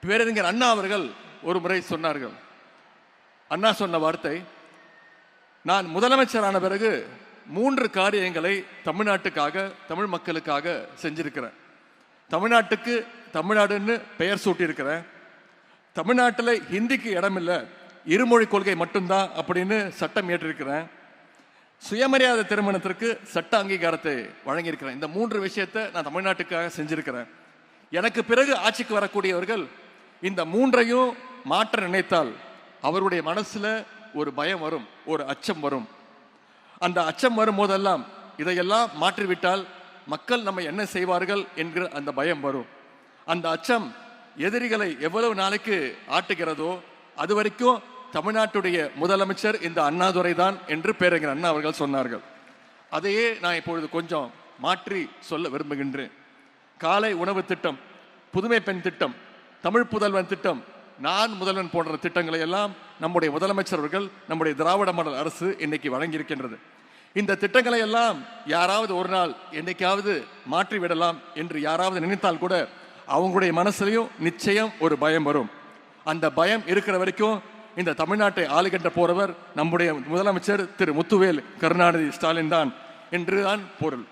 பேரறிஞர் அண்ணா அவர்கள் ஒரு முறை சொன்னார்கள். அண்ணா சொன்ன வார்த்தை, நான் முதலமைச்சரான பிறகு 3 காரியங்களை தமிழ்நாட்டுக்காக, தமிழ் மக்களுக்காக செஞ்சிருக்கிறேன். தமிழ்நாட்டுக்கு தமிழ்நாடுன்னு பெயர் சூட்டியிருக்கிறேன். தமிழ்நாட்டில் ஹிந்திக்கு இடமில்லை, இருமொழி கொள்கை மட்டும்தான் அப்படின்னு சட்டம் ஏற்றிருக்கிறேன். சுயமரியாதை திருமணத்திற்கு சட்ட அங்கீகாரத்தை வழங்கியிருக்கிறேன். இந்த 3 விஷயத்தை நான் தமிழ்நாட்டுக்காக செஞ்சிருக்கிறேன். எனக்கு பிறகு ஆட்சிக்கு வரக்கூடியவர்கள் இந்த 3ஐயும் மாற்ற நினைத்தால் அவருடைய மனசுல ஒரு பயம் வரும், ஒரு அச்சம் வரும். அந்த அச்சம் வரும் போதெல்லாம் இதையெல்லாம் மாற்றிவிட்டால் மக்கள் நம்ம என்ன செய்வார்கள் என்கிற அந்த பயம் வரும். அந்த அச்சம் எதிரிகளை எவ்வளவு நாளைக்கு ஆட்டுகிறதோ அது வரைக்கும் தமிழ்நாட்டுடைய முதலமைச்சர் இந்த அண்ணாதுரை தான் என்று பேரறிஞர் அண்ணா அவர்கள் சொன்னார்கள். அதையே நான் இப்பொழுது கொஞ்சம் மாற்றி சொல்ல விரும்புகின்றேன். காலை உணவு திட்டம், புதுமை பெண் திட்டம், தமிழ் புதல்வன் திட்டம், நான் முதல்வன் போன்ற திட்டங்களை எல்லாம் நம்முடைய முதலமைச்சர் அவர்கள், நம்முடைய திராவிட மாடல் அரசு இன்னைக்கு வழங்கியிருக்கின்றது. இந்த திட்டங்களை எல்லாம் யாராவது ஒரு நாள் என்னைக்காவது மாற்றி விடலாம் என்று யாராவது நினைத்தால் கூட அவங்களுடைய மனசுலையும் நிச்சயம் ஒரு பயம் வரும். அந்த பயம் இருக்கிற வரைக்கும் இந்த தமிழ்நாட்டை ஆளுகின்ற போறவர் நம்முடைய முதலமைச்சர் திரு முத்துவேல் கருணாநிதி ஸ்டாலின் தான் என்றுதான் பொருள்.